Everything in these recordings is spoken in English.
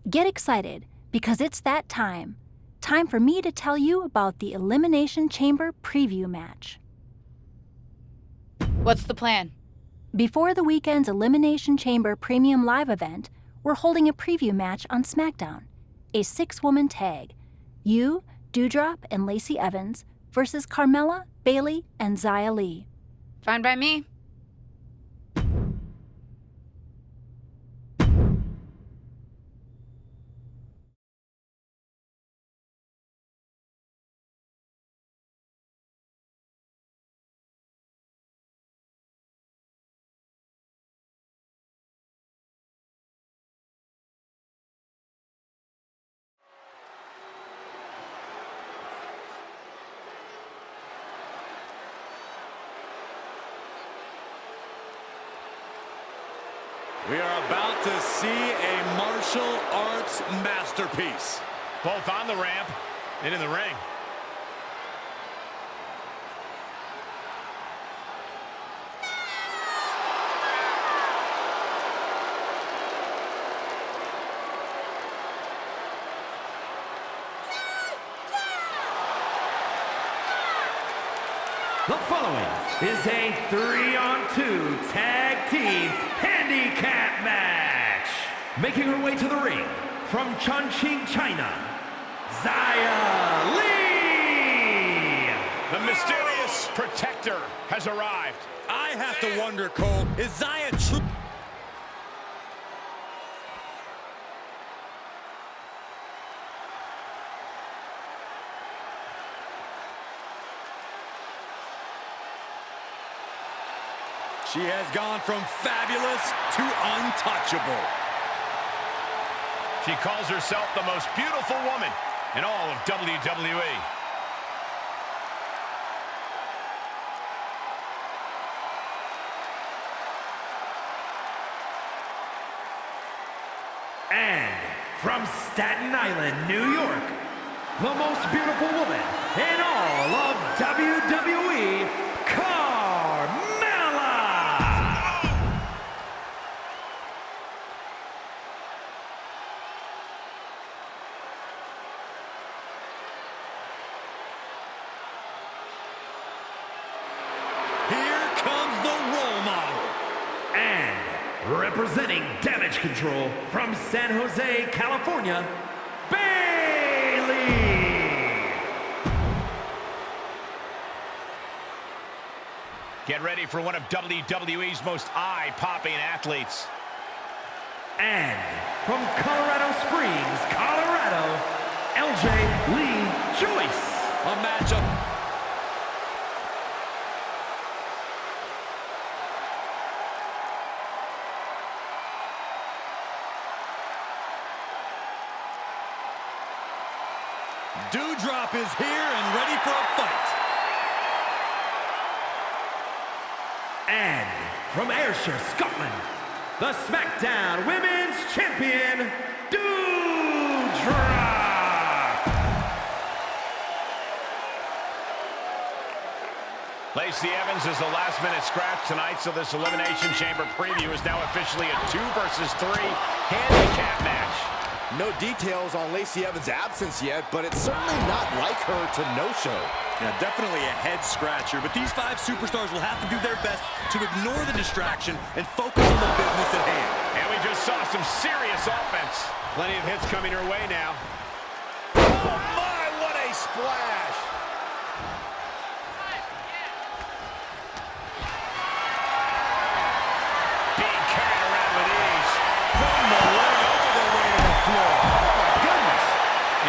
Get excited, because it's that time. Time for me to tell you about the Elimination Chamber preview match. What's the plan? Before the weekend's Elimination Chamber Premium Live event, we're holding a preview match on SmackDown, a 6-woman tag. You, Doudrop, and Lacey Evans versus Carmella, Bayley, and Xia Li. Fine by me. We are about to see a martial arts masterpiece. Both on the ramp and in the ring. The following is a 3-on-2 tag team handicap match. Making her way to the ring from Chongqing, China, Xia Li. The mysterious protector has arrived. I have to wonder, Cole, is Xia true? She has gone from fabulous to untouchable. She calls herself the most beautiful woman in all of WWE. And from Staten Island, New York, the most beautiful woman in all of WWE, Carmella! Here comes the role model. And representing Damage Control from San Jose, California, Bayley! Get ready for one of WWE's most eye-popping athletes. And from Colorado Springs, Colorado, LJ Lee Joyce. A matchup. Doudrop is here and ready for a fight. And from Ayrshire, Scotland, the SmackDown Women's Champion, Doudrop! Lacey Evans is the last-minute scratch tonight, so this Elimination Chamber preview is now officially a 2 versus 3 handicap match. No details on Lacey Evans' absence yet, but it's certainly not like her to no-show. Yeah, definitely a head-scratcher, but these 5 superstars will have to do their best to ignore the distraction and focus on the business at hand. And we just saw some serious offense. Plenty of hits coming her way now. Oh my, what a splash! Being carried around with ease. Putting the leg over their way to the floor. Oh my goodness!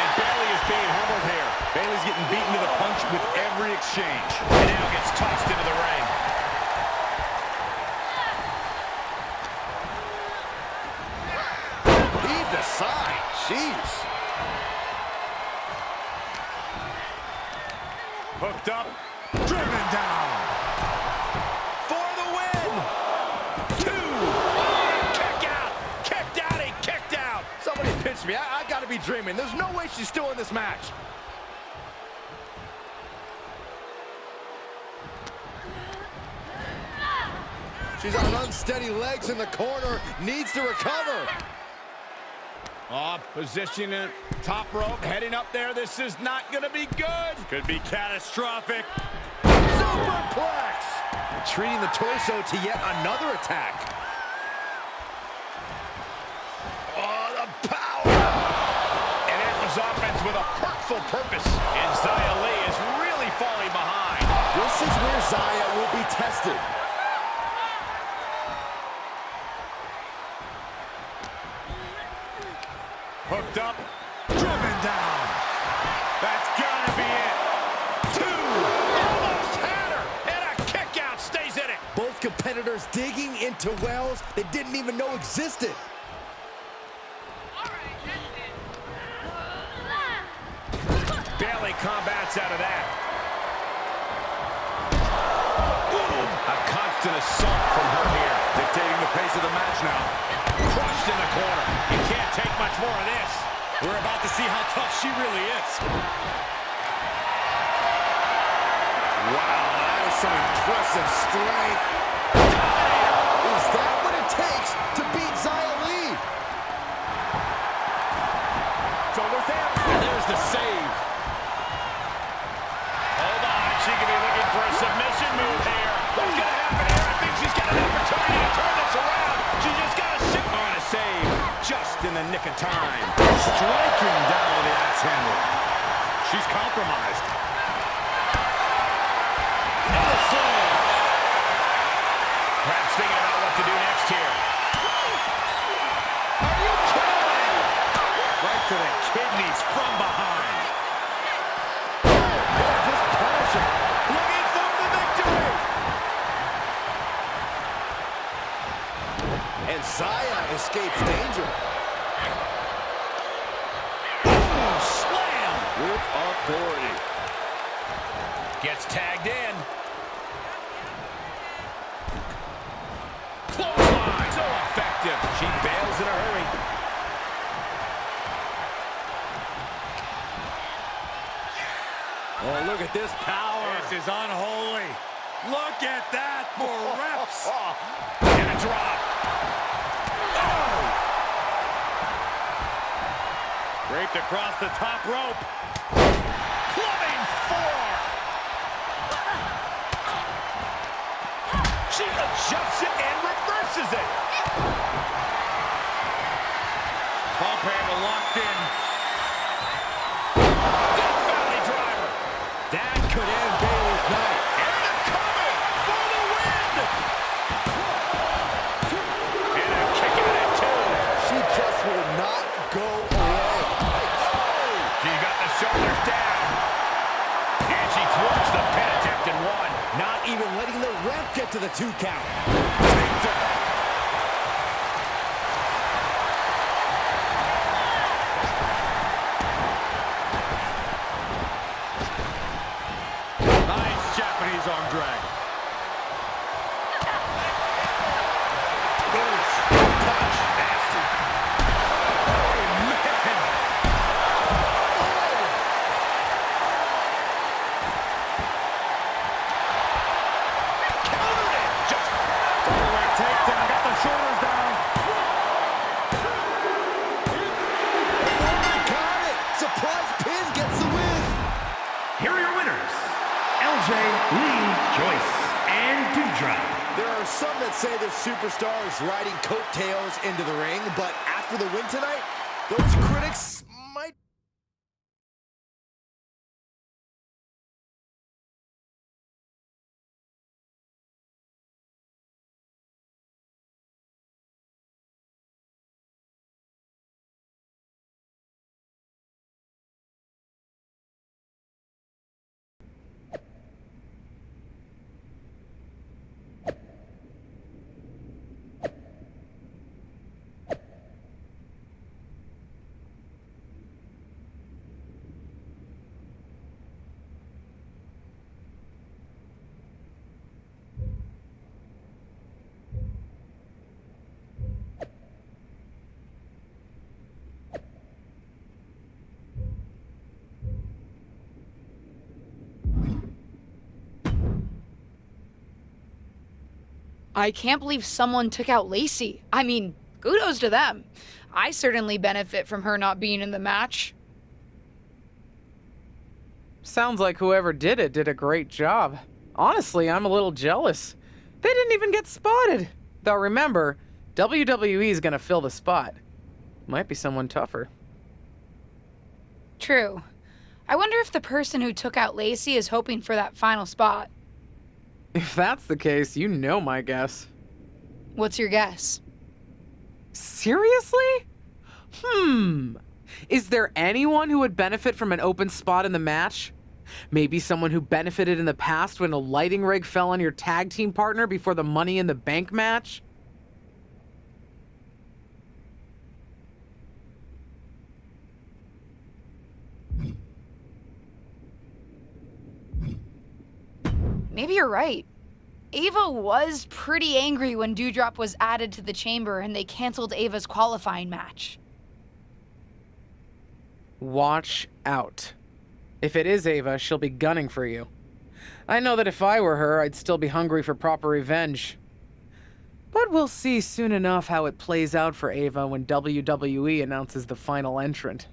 And Bayley is being humbled here. Bayley's getting beaten to the punch with every exchange. And now gets tossed into the ring. Heaved aside. Jeez. Hooked up. Driven down. For the win! 2! Oh, kick out! Kicked out, he kicked out! Somebody pinch me. I gotta be dreaming. There's no way she's still in this match. She's on unsteady legs in the corner. Needs to recover. Oh, positioning top rope, heading up there. This is not going to be good. Could be catastrophic. Superplex! Treating the torso to yet another attack. Oh, the power! And it was offense with a hurtful purpose. And Xia Li is really falling behind. This is where Xia will be tested. Hooked up, driven down. That's gotta be it. Two, almost had her, and a kick out stays in it. Both competitors digging into wells they didn't even know existed. Barely combats out of that. A constant assault from her here. Dictating the pace of the match now. Crushed in the corner. You can't take much more of this. We're about to see how tough she really is. Wow, that is some impressive strength. Is that what it takes to beat Xia Li? Shoulders down. And there's the save. Hold on. She could be looking for a submission move here. What's going to happen here? I think she's got an opportunity to turn this around. She just got to shoot on a save. Just in the nick of time. Striking down with the axe handle. She's compromised. And a slam. Perhaps thinking about what to do next here. Are you kidding? Right to the kidneys from behind. Just punish him. Looking for the victory. And Xia escapes danger. Slam with authority. Gets tagged in. Clothesline. So effective. She bails in a hurry. Oh, look at this power. This is unholy. Look at that for reps. And a drop. Draped across the top rope. Clubbing forearm. She adjusts it and reverses it. Pump handle locked in. Death Valley driver. That could end Bayley's night. And they're coming for the win. And a kick out at two. She just will not go away. She got the shoulders down. And she thwarts the pin attempt in one. Not even letting the ref get to the 2 count. Nice Japanese arm drag. Punch. Nasty. Oh, man. Countered it. Just Double-leg takedown. Got the shoulders down. Got it. Surprise pin gets the win. Here are your winners, LJ, Lee, Joyce, and Dewdrop. There are some that say the superstar is riding coattails into the ring, but after the win tonight, those critics might I can't believe someone took out Lacey. I mean, kudos to them. I certainly benefit from her not being in the match. Sounds like whoever did it did a great job. Honestly, I'm a little jealous. They didn't even get spotted. Though remember, WWE is gonna fill the spot. Might be someone tougher. True. I wonder if the person who took out Lacey is hoping for that final spot. If that's the case, you know my guess. What's your guess? Seriously? Is there anyone who would benefit from an open spot in the match? Maybe someone who benefited in the past when a lighting rig fell on your tag team partner before the Money in the Bank match? Maybe you're right. Ava was pretty angry when Dewdrop was added to the chamber and they canceled Ava's qualifying match. Watch out. If it is Ava, she'll be gunning for you. I know that if I were her, I'd still be hungry for proper revenge. But we'll see soon enough how it plays out for Ava when WWE announces the final entrant.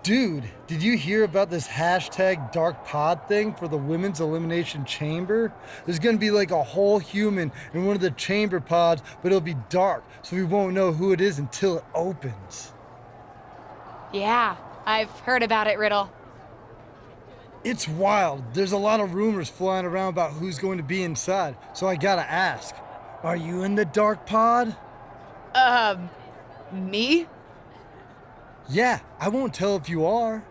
Dude, did you hear about this hashtag dark pod thing for the women's elimination chamber? There's gonna be like a whole human in one of the chamber pods, but it'll be dark, so we won't know who it is until it opens. Yeah, I've heard about it, Riddle. It's wild. There's a lot of rumors flying around about who's going to be inside, so I gotta ask. Are you in the dark pod? Me? Yeah, I won't tell if you are.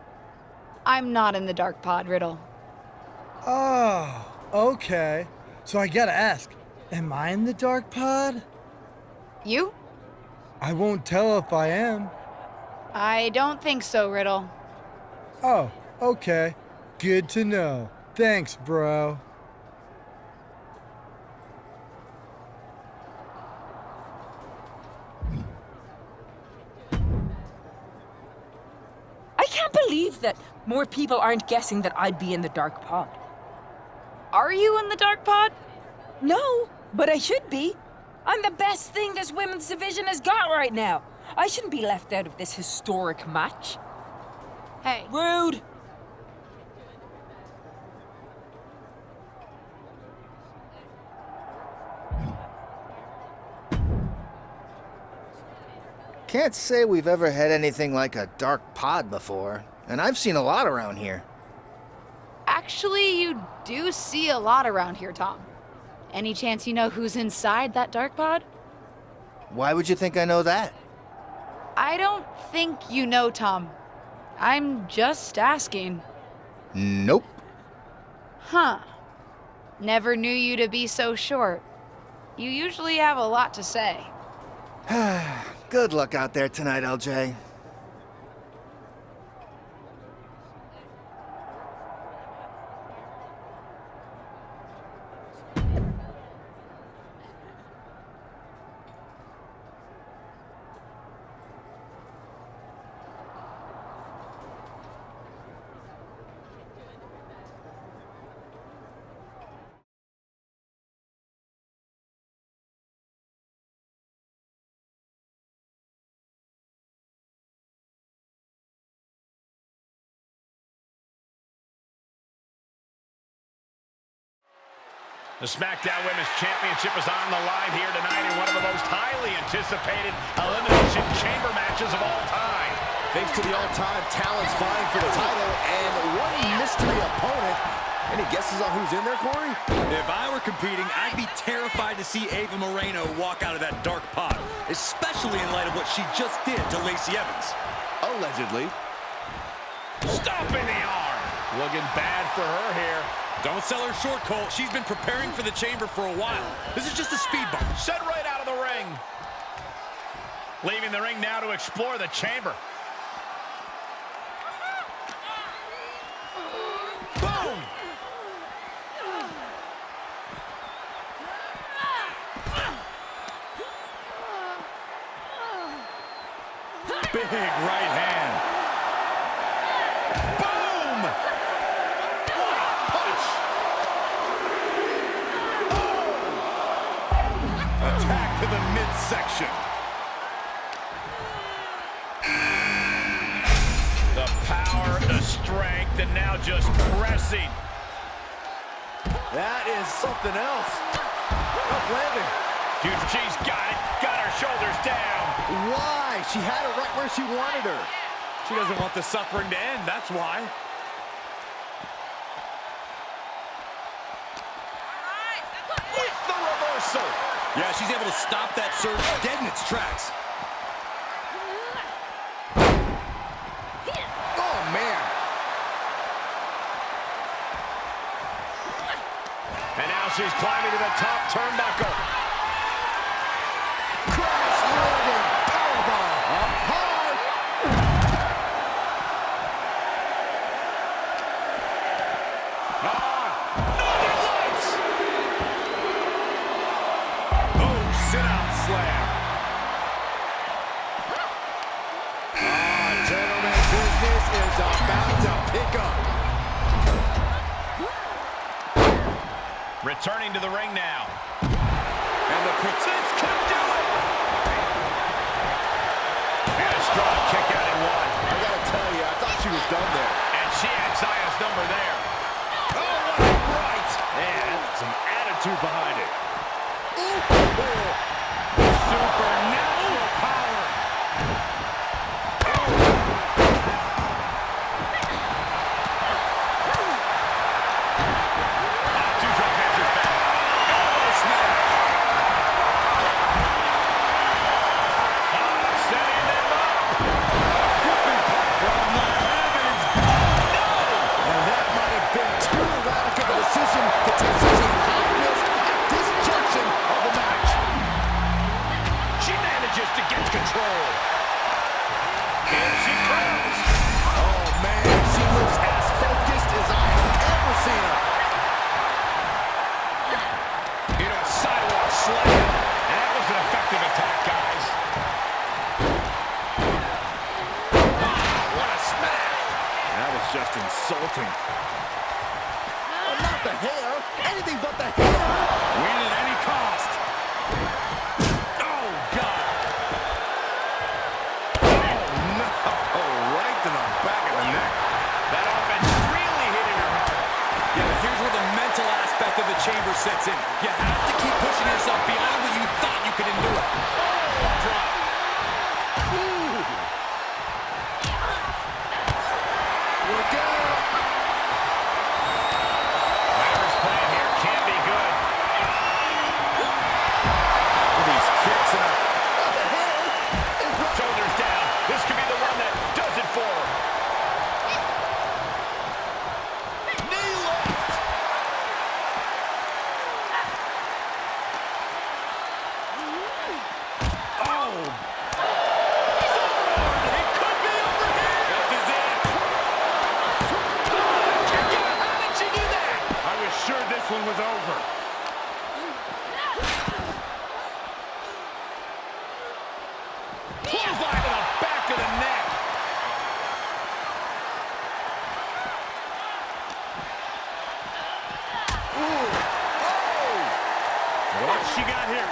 I'm not in the dark pod, Riddle. Oh, okay. So I gotta ask, am I in the dark pod? You? I won't tell if I am. I don't think so, Riddle. Oh, okay. Good to know. Thanks, bro. I can't believe that more people aren't guessing that I'd be in the dark pod. Are you in the dark pod? No, but I should be. I'm the best thing this women's division has got right now. I shouldn't be left out of this historic match. Hey. Rude. Can't say we've ever had anything like a dark pod before, and I've seen a lot around here. Actually, you do see a lot around here, Tom. Any chance you know who's inside that dark pod? Why would you think I know that? I don't think you know, Tom. I'm just asking. Nope. Huh. Never knew you to be so short. You usually have a lot to say. Good luck out there tonight, LJ. The SmackDown Women's Championship is on the line here tonight in one of the most highly anticipated Elimination Chamber matches of all time. Thanks to the all-time talents vying for the title and one mystery opponent. Any guesses on who's in there, Corey? If I were competing, I'd be terrified to see Ava Moreno walk out of that dark pod, especially in light of what she just did to Lacey Evans. Allegedly. Stomping the arm. Looking bad for her here. Don't sell her short, Cole. She's been preparing for the chamber for a while. This is just a speed bump. Sent right out of the ring. Leaving the ring now to explore the chamber. Boom! Big right hand. Boom! What a punch! Oh! Attack to the midsection. The power, the strength, and now just pressing. That is something else. Tough landing. Dude, she's got it. Got her shoulders down. Why? She had it right where she wanted her. She doesn't want the suffering to end, that's why. With the reversal. Yeah, she's able to stop that surge dead in its tracks. Oh, man. And now she's climbing to the top turnbuckle. Crash landing. Powerbomb. Up high. Northern Lights. Oh, sit-out slam. Gentlemen, business is about to pick up. Returning to the ring now. And the Princess can do it! And a strong kick out at one. I gotta tell you, I thought she was done there. And she had Zaya's number there. Oh, what a right! Man, that's some attitude behind it. Supernatural power! Two-drop answers back. Oh, snap! Setting them up. Flipping pop from Evans. And that might have been too radical of a decision to take such a high risk at this junction of the match. She manages to get control. Here she comes. Oh, man, she looks as focused as I have ever seen her. Into a sidewalk slam. And that was an effective attack, guys. What a smash. That was just insulting. Oh, not the hair. Anything but the hair. Win at any cost. Oh, God. No, right to the back of the neck. That offense really hitting her hard. Yeah, but here's where the mental aspect of the chamber sets in. You have to keep pushing yourself beyond what you thought you could endure. Drop. Look out. Whatever's playing here can't be good. These kicks out. What the hell? Shoulders down. This could be the one that does it for her. Knee left. Oh! It could be over here. This is it. Kick out. How did she do that? I was sure this one was over. Clothesline to the back of the neck. What's she got here?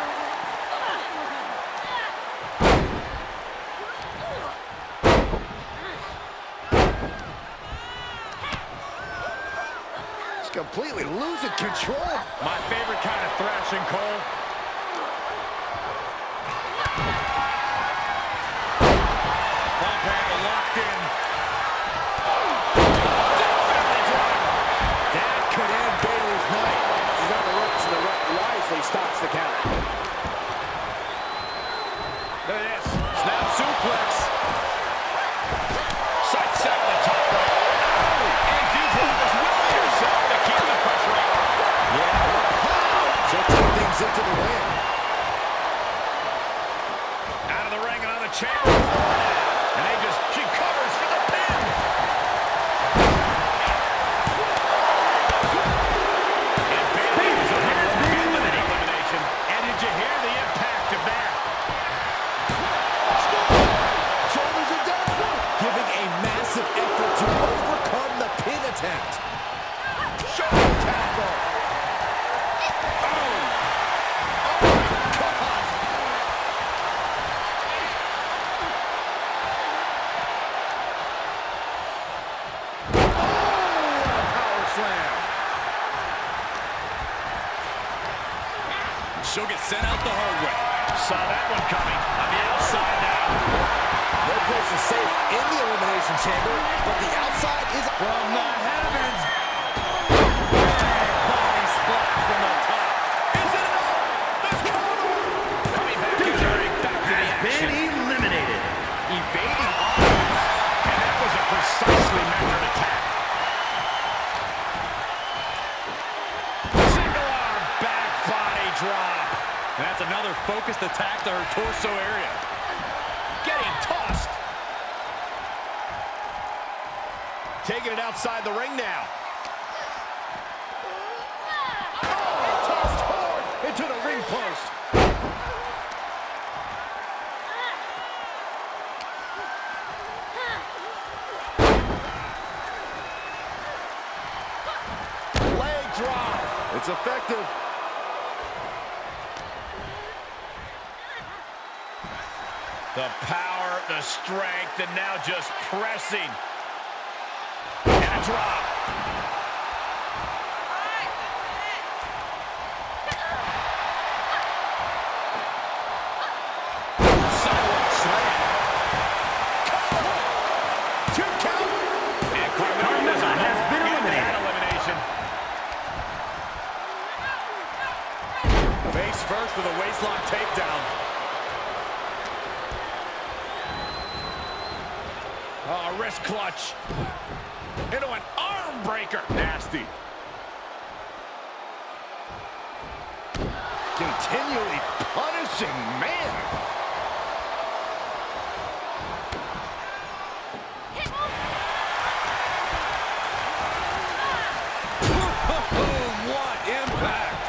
completely losing control. My favorite kind of thrashing, Cole. Pump handle locked in. That could end Bayley's night. She's on the ropes and the ref wisely stops the count. Look at this. Snap suplex. Sight set on the top right. And Doudrop is willing herself to keep the pressure on. Yeah. She'll take things into the ring. Out of the ring and on the chamber floor now. And she covers for the pin. And Bayley is elimination. And did you hear the impact of that? Shoulders are down. Giving a massive effort to overcome the pin attempt. Shoulder tackle. Oh. Oh my God. She'll get sent out the hard way. Saw that one coming. On the outside now. No place is safe in the Elimination Chamber, but the outside is From the heavens. Body splash from the top. Is it enough? The cover. Coming back to the ring. Back to the action. Eliminated. Evading offense. And that was a precisely measured attack. Single arm back body drop. That's another focused attack to her torso area. Getting tossed. Taking it outside the ring now. oh, tossed hard into the ring post. Leg drop. It's effective. The power, the strength, and now just pressing. And a drop. Sidewalk slam. Two count. And Carmella has been eliminated. Elimination. Face first with a waistlock takedown. Oh, wrist clutch. Into an arm breaker. Nasty. Continually punishing, man. Boom, what impact.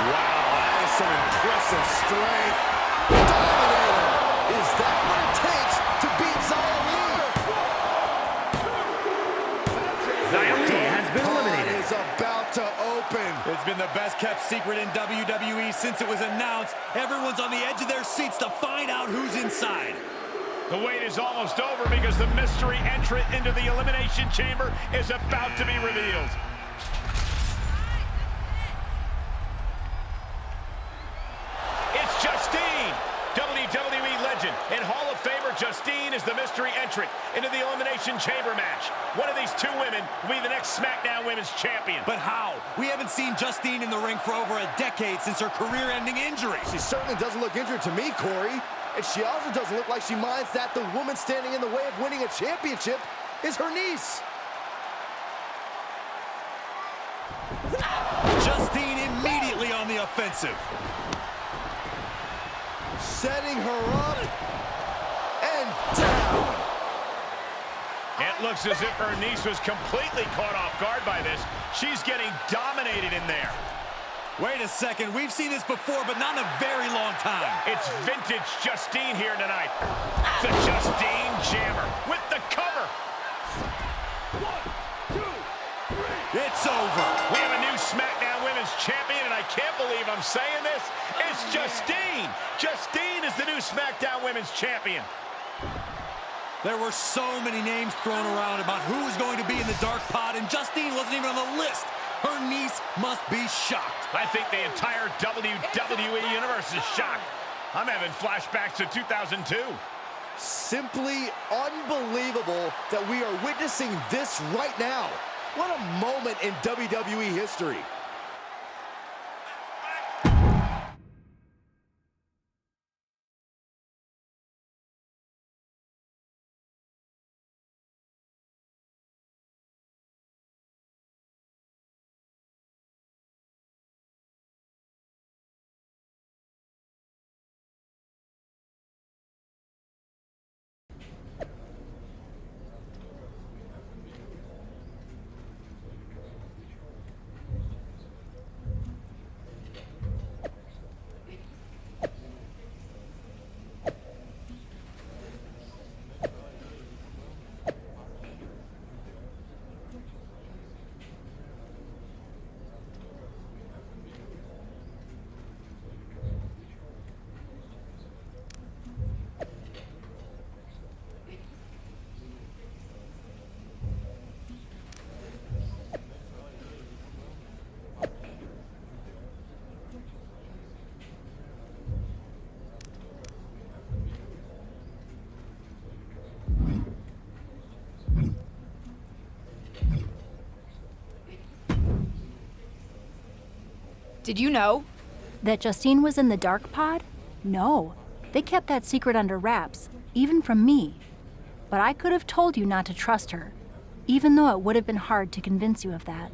Wow, that is some impressive strength. Dominator. Is that what it takes to beat Xia Li? Xia Li has been eliminated. Is about to open. It's been the best kept secret in WWE since it was announced. Everyone's on the edge of their seats to find out who's inside. The wait is almost over because the mystery entrant into the Elimination Chamber is about to be revealed. It's Justine, WWE legend and Hall of Famer Justine is the mystery entrant into the Elimination Chamber match. One of these two women will be the next SmackDown Women's Champion. But how? We haven't seen Justine in the ring for over a decade since her career-ending injury. She certainly doesn't look injured to me, Corey. And she also doesn't look like she minds that the woman standing in the way of winning a championship is her niece. Justine immediately on the offensive. Setting her up and down. It looks as if her niece was completely caught off guard by this. She's getting dominated in there. Wait a second, we've seen this before, but not in a very long time. It's vintage Justine here tonight. The Justine Jammer with the cover. 1, 2, 3. It's over. We have a new SmackDown Women's Champion, and I can't believe I'm saying this. It's Justine. Justine is the new SmackDown Women's Champion. There were so many names thrown around about who was going to be in the dark pod, and Justine wasn't even on the list. Her niece must be shocked. I think the entire WWE Universe is shocked. I'm having flashbacks to 2002. Simply unbelievable that we are witnessing this right now. What a moment in WWE history. Did you know? That Justine was in the dark pod? No. They kept that secret under wraps, even from me. But I could have told you not to trust her, even though it would have been hard to convince you of that.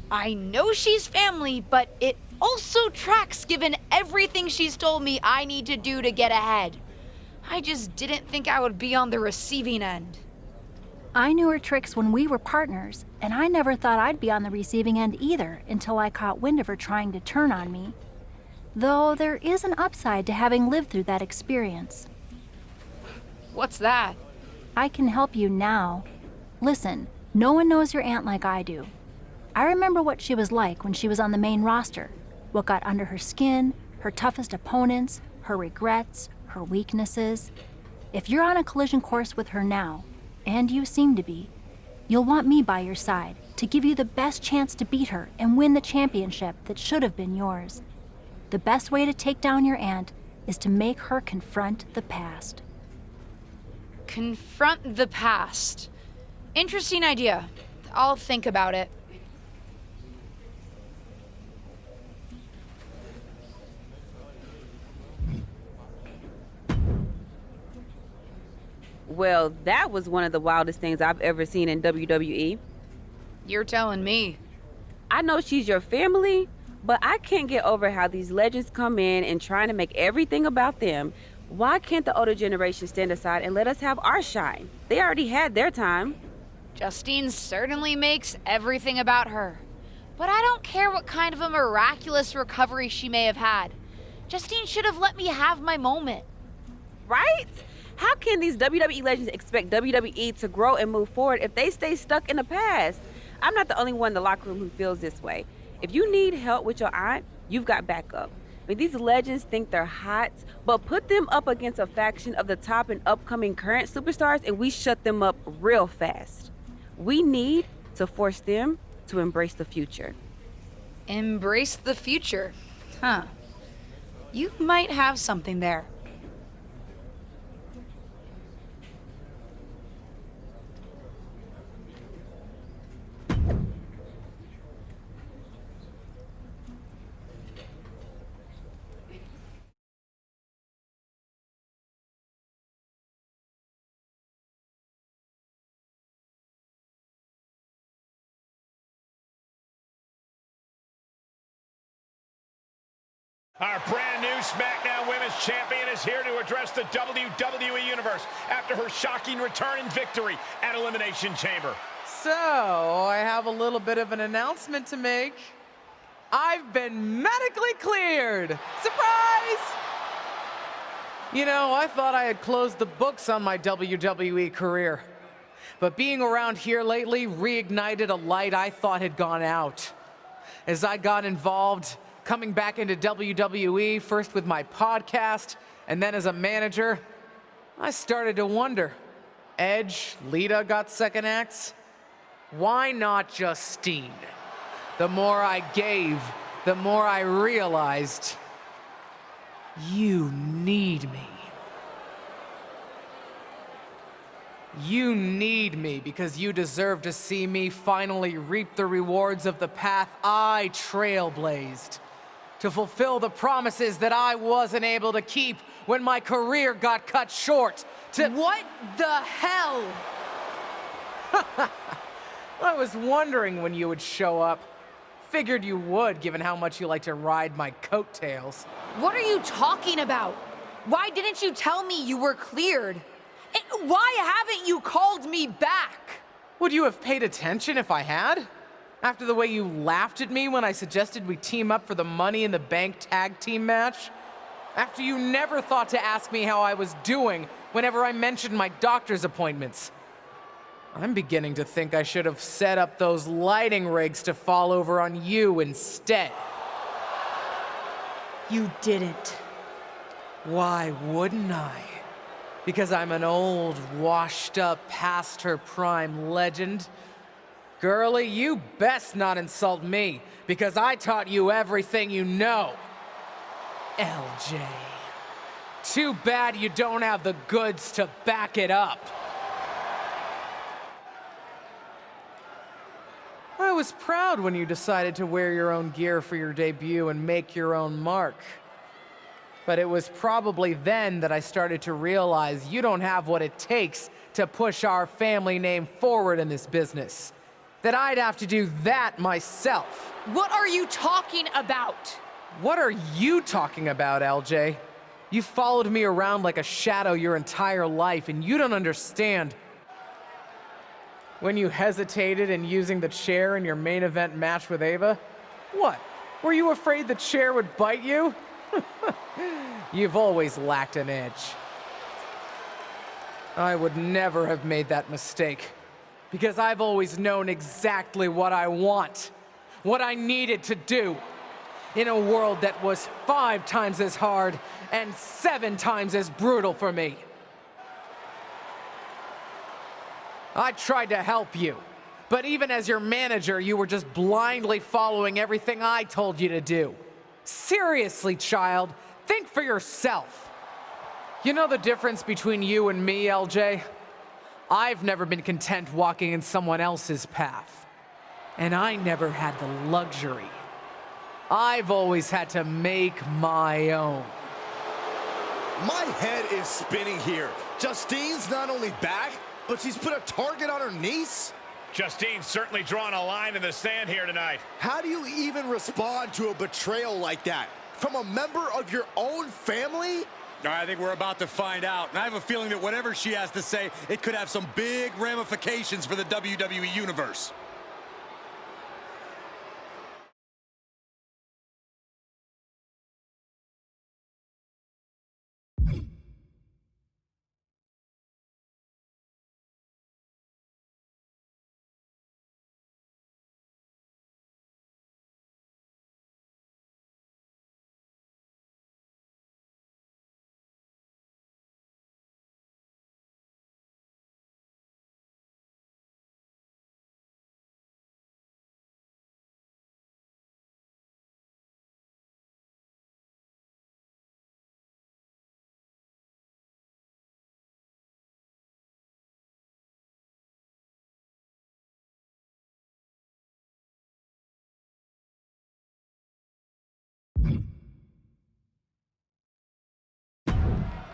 I know she's family, but it also tracks given everything she's told me I need to do to get ahead. I just didn't think I would be on the receiving end. I knew her tricks when we were partners, and I never thought I'd be on the receiving end either until I caught wind of her trying to turn on me. Though there is an upside to having lived through that experience. What's that? I can help you now. Listen, no one knows your aunt like I do. I remember what she was like when she was on the main roster, what got under her skin, her toughest opponents, her regrets, her weaknesses. If you're on a collision course with her now, and you seem to be, you'll want me by your side to give you the best chance to beat her and win the championship that should have been yours. The best way to take down your aunt is to make her confront the past. Confront the past. Interesting idea. I'll think about it. Well, that was one of the wildest things I've ever seen in WWE. You're telling me. I know she's your family, but I can't get over how these legends come in and trying to make everything about them. Why can't the older generation stand aside and let us have our shine? They already had their time. Justine certainly makes everything about her. But I don't care what kind of a miraculous recovery she may have had. Justine should have let me have my moment. Right? How can these WWE legends expect WWE to grow and move forward if they stay stuck in the past? I'm not the only one in the locker room who feels this way. If you need help with your aunt, you've got backup. I mean, these legends think they're hot, but put them up against a faction of the top and upcoming current superstars and we shut them up real fast. We need to force them to embrace the future. Embrace the future? Huh. You might have something there. Our brand new SmackDown Women's Champion is here to address the WWE Universe after her shocking return and victory at Elimination Chamber. So, I have a little bit of an announcement to make. I've been medically cleared! Surprise! You know, I thought I had closed the books on my WWE career. But being around here lately reignited a light I thought had gone out. As I got involved coming back into WWE, first with my podcast, and then as a manager, I started to wonder, Edge, Lita got second acts? Why not Justine? The more I gave, the more I realized, you need me. You need me because you deserve to see me finally reap the rewards of the path I trailblazed, to fulfill the promises that I wasn't able to keep when my career got cut short, to— What the hell? I was wondering when you would show up. Figured you would, given how much you like to ride my coattails. What are you talking about? Why didn't you tell me you were cleared? And why haven't you called me back? Would you have paid attention if I had? After the way you laughed at me when I suggested we team up for the Money in the Bank tag team match? After you never thought to ask me how I was doing whenever I mentioned my doctor's appointments? I'm beginning to think I should have set up those lighting rigs to fall over on you instead. You didn't. Why wouldn't I? Because I'm an old, washed-up, past-her-prime legend? Girlie, you best not insult me, because I taught you everything you know. LJ. Too bad you don't have the goods to back it up. I was proud when you decided to wear your own gear for your debut and make your own mark. But it was probably then that I started to realize you don't have what it takes to push our family name forward in this business. That I'd have to do that myself. What are you talking about? What are you talking about, LJ? You followed me around like a shadow your entire life, and you don't understand. When you hesitated in using the chair in your main event match with Ava? What? Were you afraid the chair would bite you? You've always lacked an edge. I would never have made that mistake, because I've always known exactly what I want, what I needed to do, in a world that was 5 times as hard and 7 times as brutal for me. I tried to help you, but even as your manager, you were just blindly following everything I told you to do. Seriously, child, think for yourself. You know the difference between you and me, LJ? I've never been content walking in someone else's path, and I never had the luxury. I've always had to make my own. My head is spinning here. Justine's not only back, but she's put a target on her niece? Justine's certainly drawn a line in the sand here tonight. How do you even respond to a betrayal like that? From a member of your own family? I think we're about to find out. And I have a feeling that whatever she has to say, it could have some big ramifications for the WWE Universe.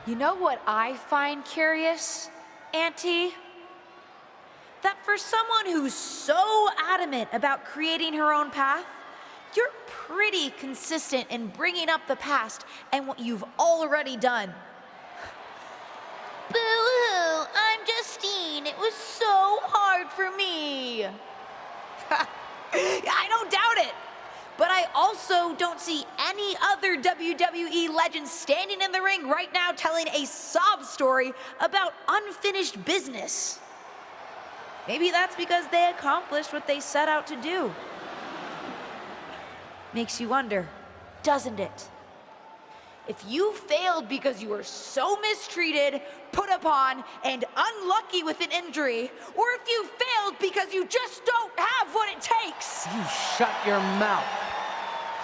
You know what I find curious, Auntie? That for someone who's so adamant about creating her own path, you're pretty consistent in bringing up the past and what you've already done. Boo-hoo, I'm Justine. It was so hard for me. I don't doubt it. But I also don't see any other WWE legends standing in the ring right now telling a sob story about unfinished business. Maybe that's because they accomplished what they set out to do. Makes you wonder, doesn't it? If you failed because you were so mistreated, put upon, and unlucky with an injury, or if you failed because you just don't have what it takes. You shut your mouth.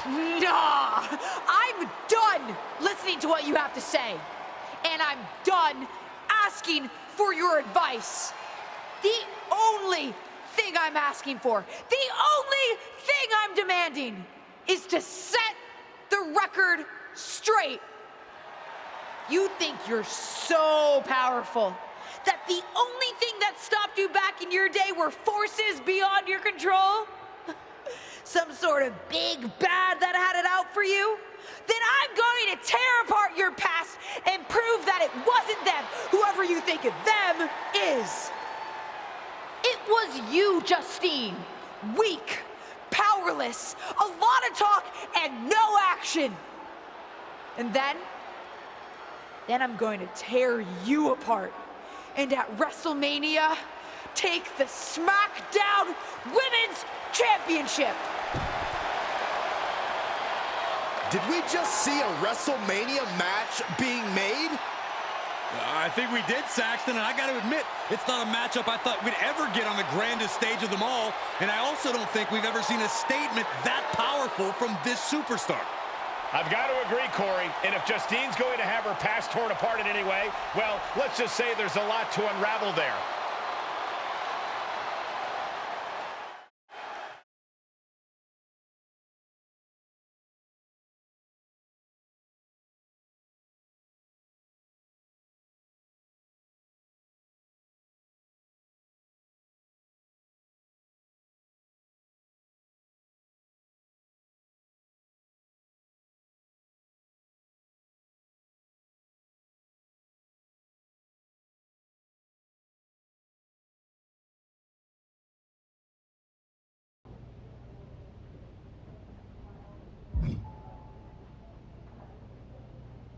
Nah, I'm done listening to what you have to say. And I'm done asking for your advice. The only thing I'm asking for, the only thing I'm demanding is to set the record straight. You think you're so powerful that the only thing that stopped you back in your day were forces beyond your control? Some sort of big bad that had it out for you? Then I'm going to tear apart your past and prove that it wasn't them, whoever you think of them is. It was you, Justine. Weak, powerless, a lot of talk and no action. And then I'm going to tear you apart. And at WrestleMania, take the SmackDown Women's Championship. Did we just see a WrestleMania match being made? I think we did, Saxton, and I got to admit, it's not a matchup I thought we'd ever get on the grandest stage of them all, and I also don't think we've ever seen a statement that powerful from this superstar. I've got to agree, Corey, and if Justine's going to have her past torn apart in any way, well, let's just say there's a lot to unravel there.